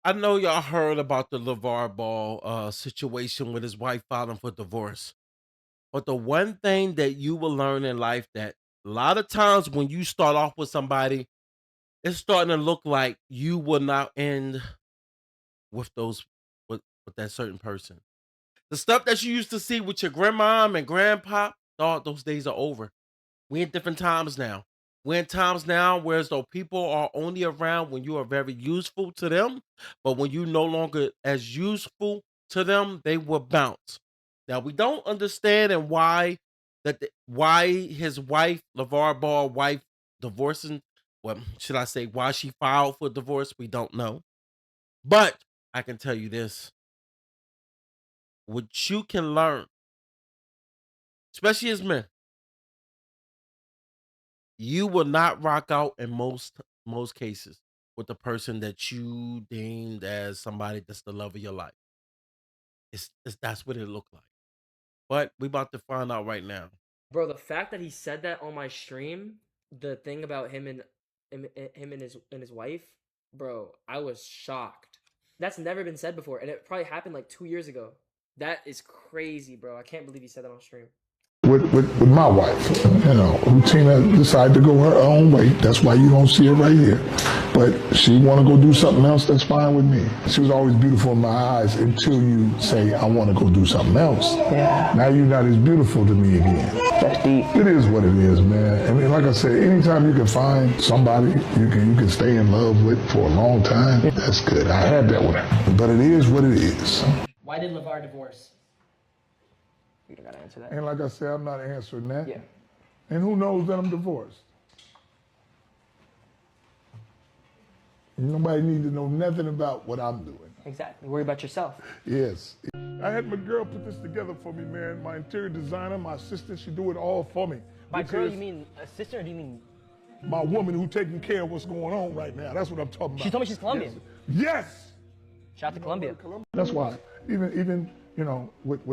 I know y'all heard about the LaVar Ball situation with his wife filing for divorce. But the one thing that you will learn in life that a lot of times when you start off with somebody, it's starting to look like you will not end with those with that certain person. The stuff that you used to see with your grandma and grandpa, dog, those days are over. We in different times now. We're in times now where as though people are only around when you are very useful to them, but when you no longer as useful to them, they will bounce. Now we don't understand and why his wife, LaVar Ball wife, divorcing. What should I say? Why she filed for divorce? We don't know. But I can tell you this: what you can learn, especially as men, you will not rock out in most cases with the person that you deemed as somebody that's the love of your life. It's that's what it looked like. But we about to find out right now. Bro, the fact that he said that on my stream, the thing about him and his wife, bro, I was shocked. That's never been said before, and it probably happened like 2 years ago. That is crazy, bro. I can't believe he said that on stream. With my wife, who Tina decided to go her own way. That's why you don't see her right here. But she want to go do something else, that's fine with me. She was always beautiful in my eyes until you say, I want to go do something else. Yeah. Now you're not as beautiful to me again. That's deep. It is what it is, man. I mean, like I said, anytime you can find somebody you can stay in love with for a long time, that's good. I had that with her. But it is what it is. Why did LaVar divorce? You gotta answer that. And like I said, I'm not answering that. Yeah. And who knows that I'm divorced? Nobody needs to know nothing about what I'm doing. Exactly. Worry about yourself. Yes. I had my girl put this together for me, man. My interior designer, my assistant, she do it all for me. By girl, you mean assistant, or do you mean? My woman who taking care of what's going on right now. That's what I'm talking about. She told me she's Colombian. Yes. Shout out to Colombia. That's why, even with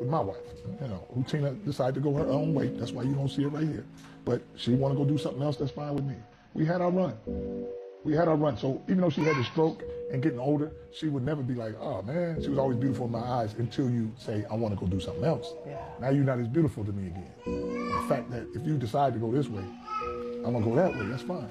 my wife, who Tina decided to go her own way. That's why you don't see her right here. But she want to go do something else, that's fine with me. We had our run. So even though she had a stroke and getting older, she would never be like, oh man, she was always beautiful in my eyes until you say, I want to go do something else. Yeah. Now you're not as beautiful to me again. The fact that if you decide to go this way, I'm gonna go that way, that's fine.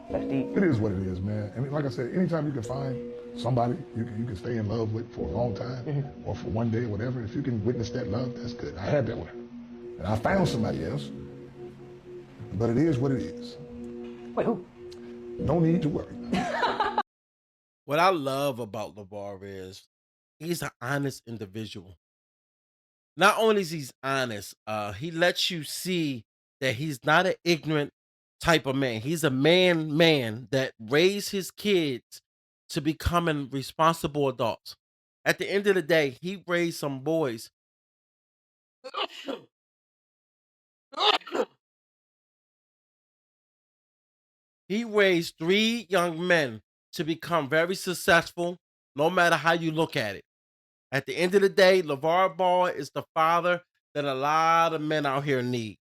That's deep. It is what it is, man. I mean, like I said, anytime you can find somebody you can stay in love with for a long time or for one day or whatever, if you can witness that love, that's good. I had that with her. And I found somebody else, but it is what it is. Wait, who? No need to worry. What I love about LaVar is he's an honest individual. Not only is he's honest, he lets you see that he's not an ignorant type of man. He's a man that raised his kids to becoming responsible adults. At the end of the day, he raised some boys. He raised three young men to become very successful, no matter how you look at it. At the end of the day, LaVar Ball is the father that a lot of men out here need.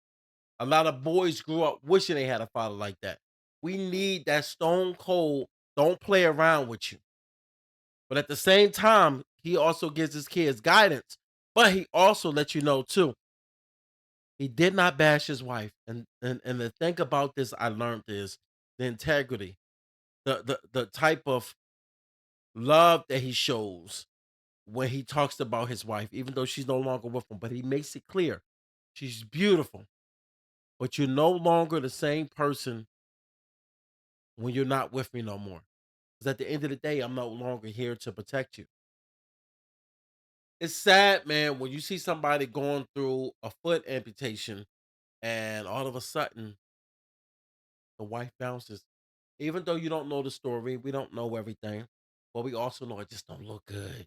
A lot of boys grew up wishing they had a father like that. We need that stone cold, don't play around with you. But at the same time, he also gives his kids guidance. But he also lets you know too, he did not bash his wife. And the thing about this I learned is the integrity, the type of love that he shows when he talks about his wife, even though she's no longer with him, but he makes it clear she's beautiful, but you're no longer the same person when you're not with me no more. Because at the end of the day, I'm no longer here to protect you. It's sad, man, when you see somebody going through a foot amputation and all of a sudden the wife bounces. Even though you don't know the story, we don't know everything, but we also know it just don't look good.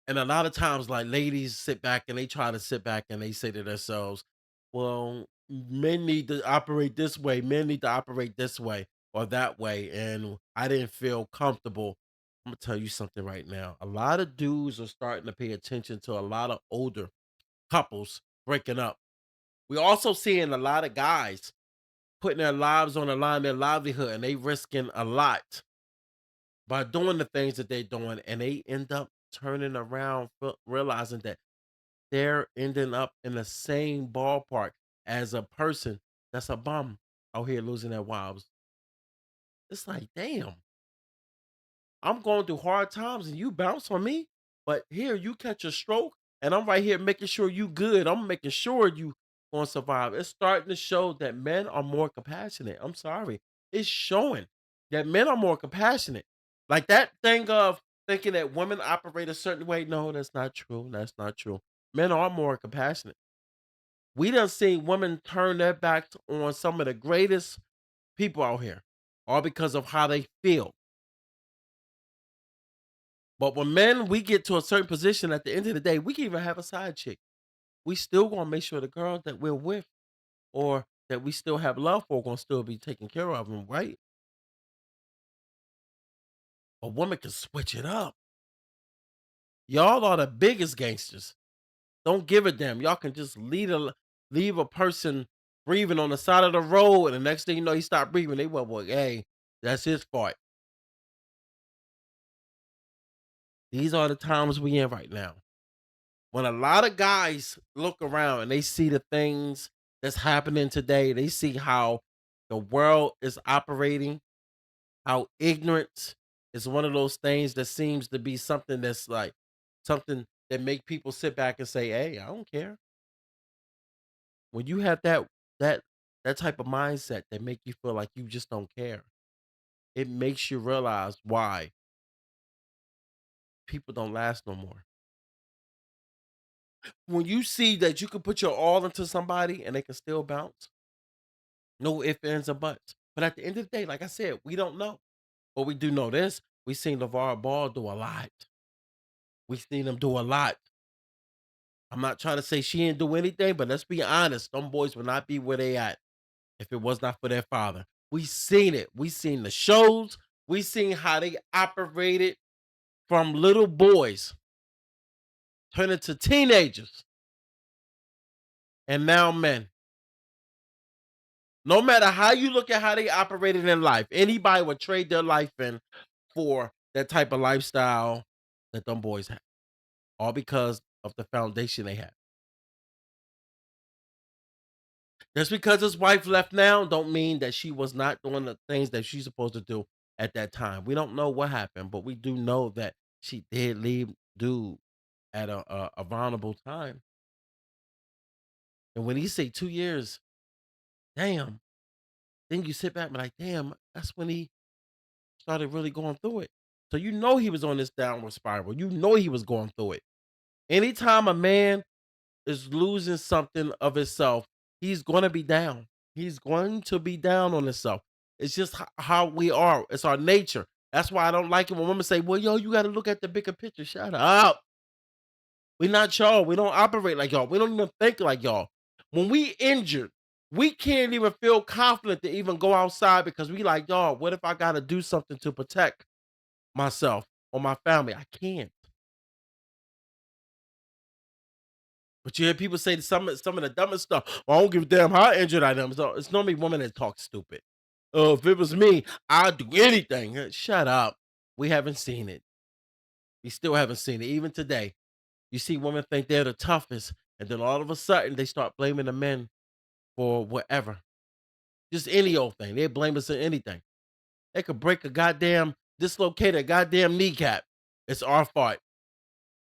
And a lot of times, like ladies sit back and they try to sit back and they say to themselves, well, men need to operate this way, men need to operate this way or that way. And I didn't feel comfortable. I'm gonna tell you something right now. A lot of dudes are starting to pay attention to a lot of older couples breaking up. We're also seeing a lot of guys putting their lives on the line, their livelihood, and they risking a lot by doing the things that they're doing, and they end up turning around, realizing that they're ending up in the same ballpark as a person that's a bum out here losing their wives. It's like, damn, I'm going through hard times and you bounce on me, but here you catch a stroke and I'm right here making sure you good. I'm making sure you gonna survive. It's starting to show that men are more compassionate. I'm sorry. It's showing that men are more compassionate. Like that thing of thinking that women operate a certain way. No, that's not true. That's not true. Men are more compassionate. We done seen women turn their backs on some of the greatest people out here, all because of how they feel. But when men, we get to a certain position at the end of the day, we can even have a side chick. We still gonna make sure the girl that we're with or that we still have love for gonna still be taken care of them, right? A woman can switch it up. Y'all are the biggest gangsters. Don't give a damn. Y'all can just leave a person breathing on the side of the road, and the next thing you know, he stopped breathing. They went, well, hey, that's his fault. These are the times we in right now. When a lot of guys look around and they see the things that's happening today, they see how the world is operating, how ignorance is one of those things that seems to be something that's like something that make people sit back and say, "Hey, I don't care." When you have that that type of mindset that make you feel like you just don't care, it makes you realize why people don't last no more. When you see that you can put your all into somebody and they can still bounce, no ifs, ands, or buts. But at the end of the day, like I said, we don't know. But we do know this. We seen LaVar Ball do a lot. We seen him do a lot. I'm not trying to say she didn't do anything, but let's be honest. Them boys would not be where they at if it was not for their father. We seen it. We seen the shows. We seen how they operated from little boys turning to teenagers and now men. No matter how you look at how they operated in life, anybody would trade their life in for that type of lifestyle that them boys have, all because of the foundation they have. Just because his wife left now don't mean that she was not doing the things that she's supposed to do at that time. We don't know what happened, but we do know that she did leave dude at a vulnerable time. And when he say 2 years, damn, then you sit back and be like, damn, that's when he started really going through it. So you know he was on this downward spiral. You know he was going through it. Anytime a man is losing something of himself, he's going to be down. He's going to be down on himself. It's just how we are. It's our nature. That's why I don't like it when women say, well, yo, you got to look at the bigger picture. Shut up. We're not y'all. We don't operate like y'all. We don't even think like y'all. When we injured, we can't even feel confident to even go outside because we like, y'all, what if I got to do something to protect myself or my family? I can't. But you hear people say some of the dumbest stuff. Well, I don't give a damn how injured I am. So it's normally women that talk stupid. Oh, if it was me, I'd do anything. Shut up. We haven't seen it. We still haven't seen it. Even today, you see women think they're the toughest, and then all of a sudden they start blaming the men for whatever. Just any old thing. They blame us for anything. They could break a goddamn dislocate a goddamn kneecap. It's our fault.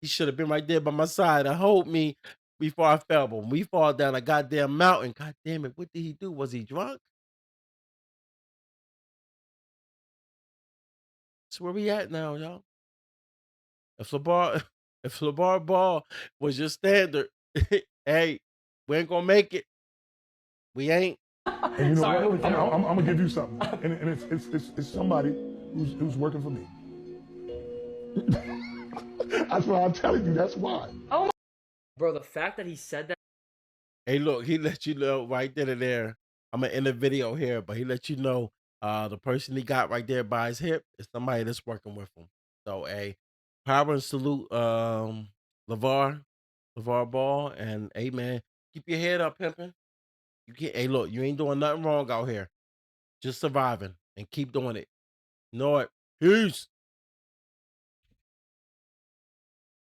He should have been right there by my side to hold me before I fell. But when we fall down a goddamn mountain, god damn it, what did he do? Was he drunk? That's where we at now, y'all. If LaVar, if LaVar Ball was your standard, hey, we ain't gonna make it. We ain't. And you know Sorry, what? I'm gonna give you something, and it's somebody who's working for me. That's why I'm telling you. That's why. Bro, the fact that he said that. Hey, look, he let you know right then and there. I'm gonna end the video here, but he let you know the person he got right there by his hip is somebody that's working with him. So a power and salute LaVar, LaVar Ball, and hey man, keep your head up, pimping. You can't hey look, you ain't doing nothing wrong out here. Just surviving and keep doing it. Know it. Peace.